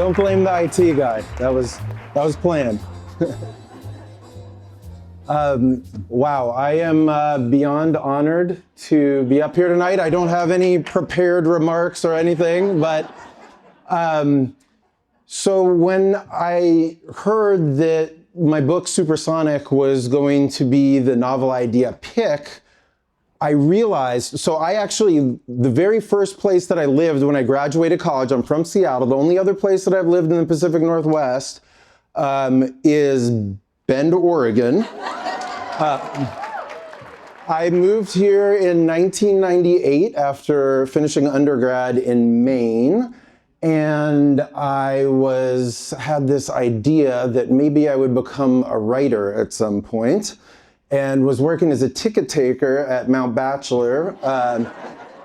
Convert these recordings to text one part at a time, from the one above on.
Don't blame the IT guy. That was planned. Wow, I am beyond honored to be up here tonight. I don't have any prepared remarks or anything, but so when I heard that my book Supersonic was going to be the novel idea pick, I realized, so I actually, the very first place that I lived when I graduated college, I'm from Seattle, the only other place that I've lived in the Pacific Northwest is Bend, Oregon. I moved here in 1998 after finishing undergrad in Maine, and I had this idea that maybe I would become a writer at some point, and was working as a ticket taker at Mount Bachelor,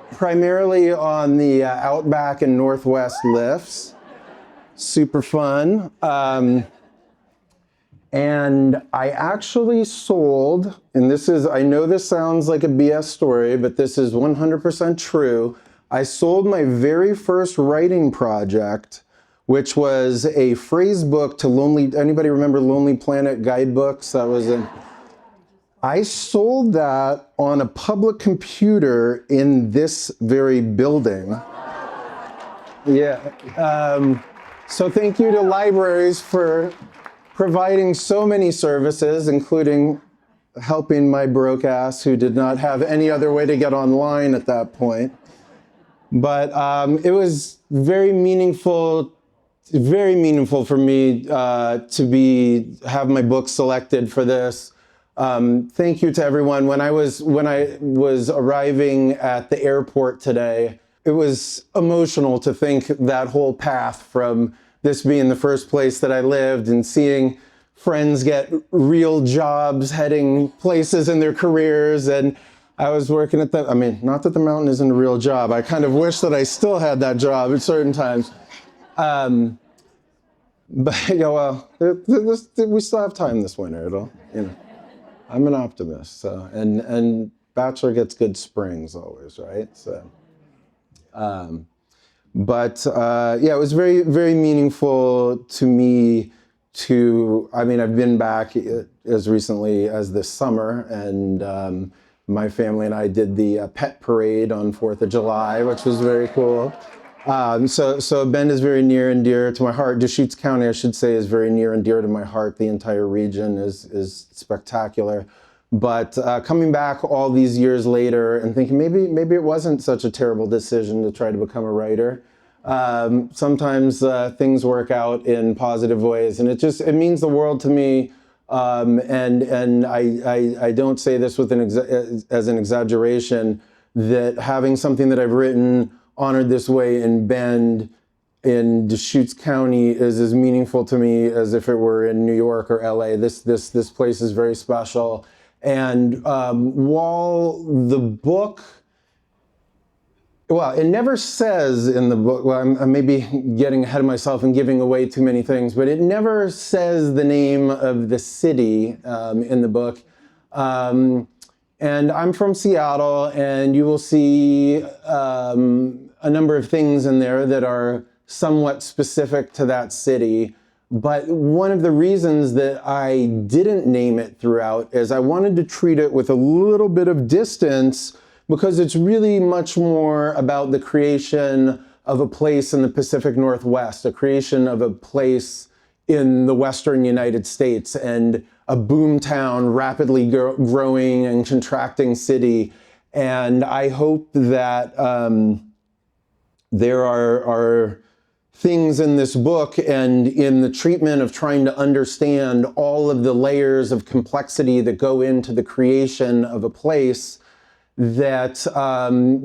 primarily on the Outback and Northwest lifts. Super fun. And I actually sold, and I know this sounds like a BS story, but this is 100% true. I sold my very first writing project, which was a phrase book to anybody remember Lonely Planet guidebooks? I sold that on a public computer in this very building. Yeah. So thank you to libraries for providing so many services, including helping my broke ass who did not have any other way to get online at that point. But it was very meaningful for me to have my book selected for this. Thank you to everyone. When I was arriving at the airport today, it was emotional to think that whole path from this being the first place that I lived and seeing friends get real jobs, heading places in their careers. And I was working at not that the mountain isn't a real job. I kind of wish that I still had that job at certain times. But we still have time this winter. I'm an optimist, so and Bachelor gets good springs always, right? So, it was very, very meaningful to me I've been back as recently as this summer, and my family and I did the pet parade on 4th of July, which was very cool. So Bend is very near and dear to my heart. Deschutes County, I should say, is very near and dear to my heart. The entire region is spectacular. But coming back all these years later and thinking maybe it wasn't such a terrible decision to try to become a writer. Sometimes things work out in positive ways, and it means the world to me. And I don't say this as an exaggeration, that having something that I've written honored this way in Bend, in Deschutes County, is as meaningful to me as if it were in New York or LA. This place is very special. And while the book, it never says in the book, I'm maybe getting ahead of myself and giving away too many things, but it never says the name of the city in the book. And I'm from Seattle, and you will see a number of things in there that are somewhat specific to that city. But one of the reasons that I didn't name it throughout is I wanted to treat it with a little bit of distance, because it's really much more about the creation of a place in the Pacific Northwest, a creation of a place in the Western United States, and a boomtown, rapidly growing and contracting city. And I hope that there are things in this book and in the treatment of trying to understand all of the layers of complexity that go into the creation of a place that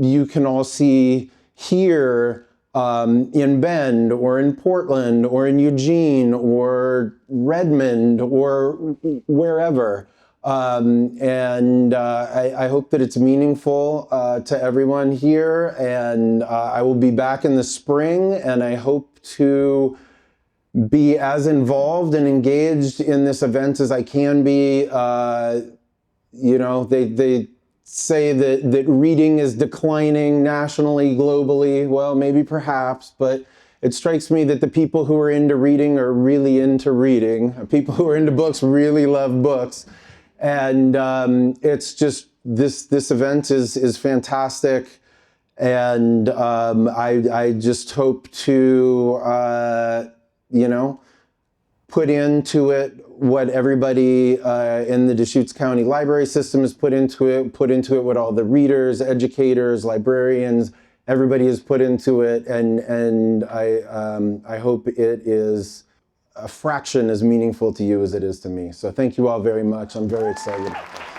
you can all see here in Bend, or in Portland, or in Eugene, or Redmond, or wherever. I hope that it's meaningful to everyone here, and I will be back in the spring, and I hope to be as involved and engaged in this event as I can be. They say that reading is declining nationally, globally. Well, maybe perhaps, but it strikes me that the people who are into reading are really into reading. People who are into books really love books. And it's just, this event is fantastic. And I just hope to, you know, put into it what everybody in the Deschutes County Library System has put into it what all the readers, educators, librarians, everybody has put into it, and I hope it is a fraction as meaningful to you as it is to me. So thank you all very much. I'm very excited about this.